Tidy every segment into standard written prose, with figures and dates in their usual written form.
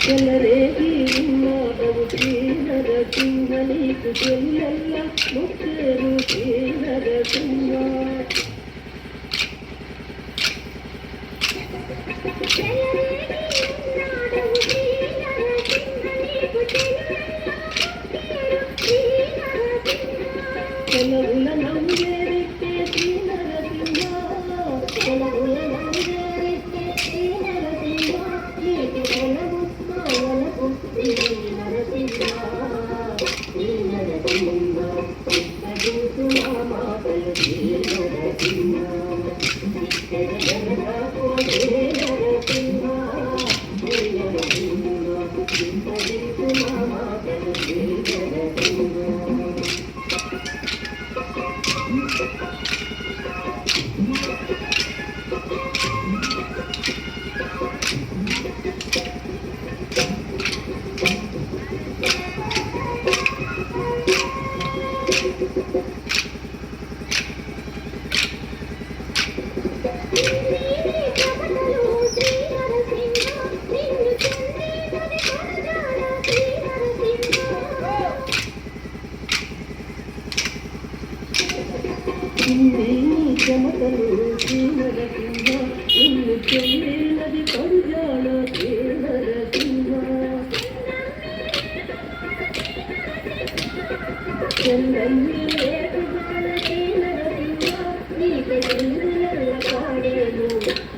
చెలరేగి ఉన్నావు శ్రీనర సింహ నీకు చెల్లెల్ల ముఖ్యరు శ్రీనర సింహ చెలవుల నంగేరికే శ్రీనర సింహ చెలవుల నంగేరికే శ్రీనర సింహ నీకు చెలవు చెమటలు శ్రీనర సింహ ఇల్లు చెల్లినది పరుజాడ శ్రీనర సింహ చెల్లల్లి లేకుగాల శ్రీనర సింహ నీకు చెల్లెల్ల పాడేను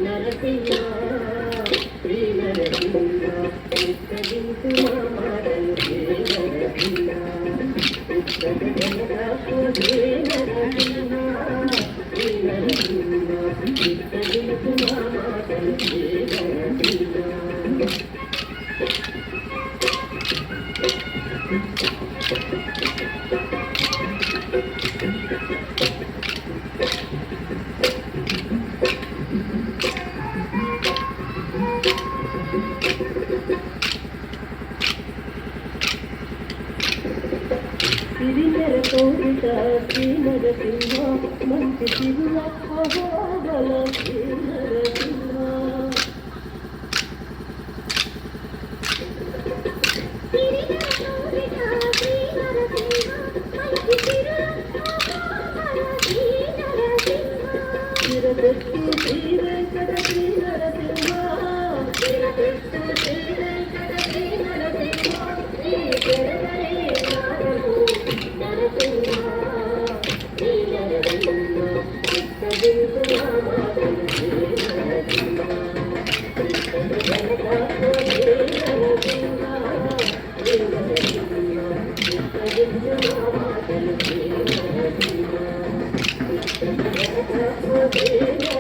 నరసింహ శ్రీనర సింహ ఇక్కడించు మా మాటలు శ్రీనర సింహ ఇక్కడ జనరాకు శ్రీనర సింహ సిరిమెర కోరిట శ్రీనర సింహ మంచి తిరుల అహోబల శ్రీనర సింహ చిరదెత్తి శ్రీ వెంకట శ్రీనర సింహ చిరదెత్తి శ్రీ వెంకట శ్రీనర సింహ శ్రీ పెరవరే నారము నరసింహ శ్రీనర సింహ చిత్తదింపు మామాటలు శ్రీనర సింహ చిత్తది జనకాకు శ్రీనర సింహ శ్రీనర సింహ చిత్తదింపు మామాటలు శ్రీనర సింహ చిత్తది జనకాకు శ్రీనర